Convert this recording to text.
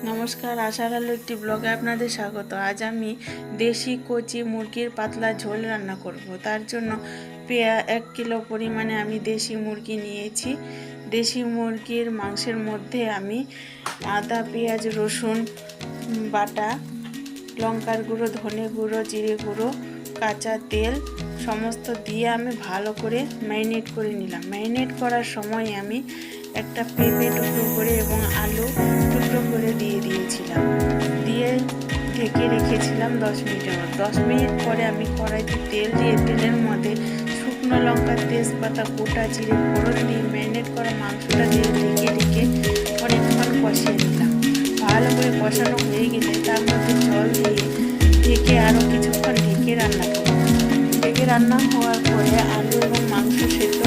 নমস্কার, আশার আলো একটি ব্লগে আপনাদের স্বাগত। আজ আমি দেশি কচি মুরগির পাতলা ঝোল রান্না করব। তার জন্য 1 কিলো পরিমাণে আমি দেশি মুরগি নিয়েছি। দেশি মুরগির মাংসের মধ্যে আমি আদা, পেঁয়াজ, রসুন বাটা, লঙ্কার গুঁড়ো, ধনে গুঁড়ো, জিরে গুঁড়ো, কাঁচা তেল সমস্ত দিয়ে আমি ভালো করে ম্যারিনেট করে নিলাম। ম্যারিনেট করার সময় আমি একটা পেঁপে টুকরো করে এবং আলু টুকরো করে দিয়ে দিয়েছিলাম। দিয়ে ঢেকে রেখেছিলাম 10 মিনিটের মতো। 10 মিনিট পরে আমি কড়াইতে তেল দিয়ে তেলের মধ্যে শুকনো লঙ্কা, তেজপাতা, গোটা জিরে ফোড়ন দিয়ে ম্যারিনেট করা মাংসটা দিয়ে ঢেকে অনেকক্ষণ কষিয়ে নিলাম। ভালো করে কষানো হয়ে গেলে তার মধ্যে জল দিয়ে ঢেকে আরও কিছুক্ষণ ঢেকে রান্না করব। ঢেকে রান্না হওয়ার পরে আলু এবং মাংস সেদ্ধ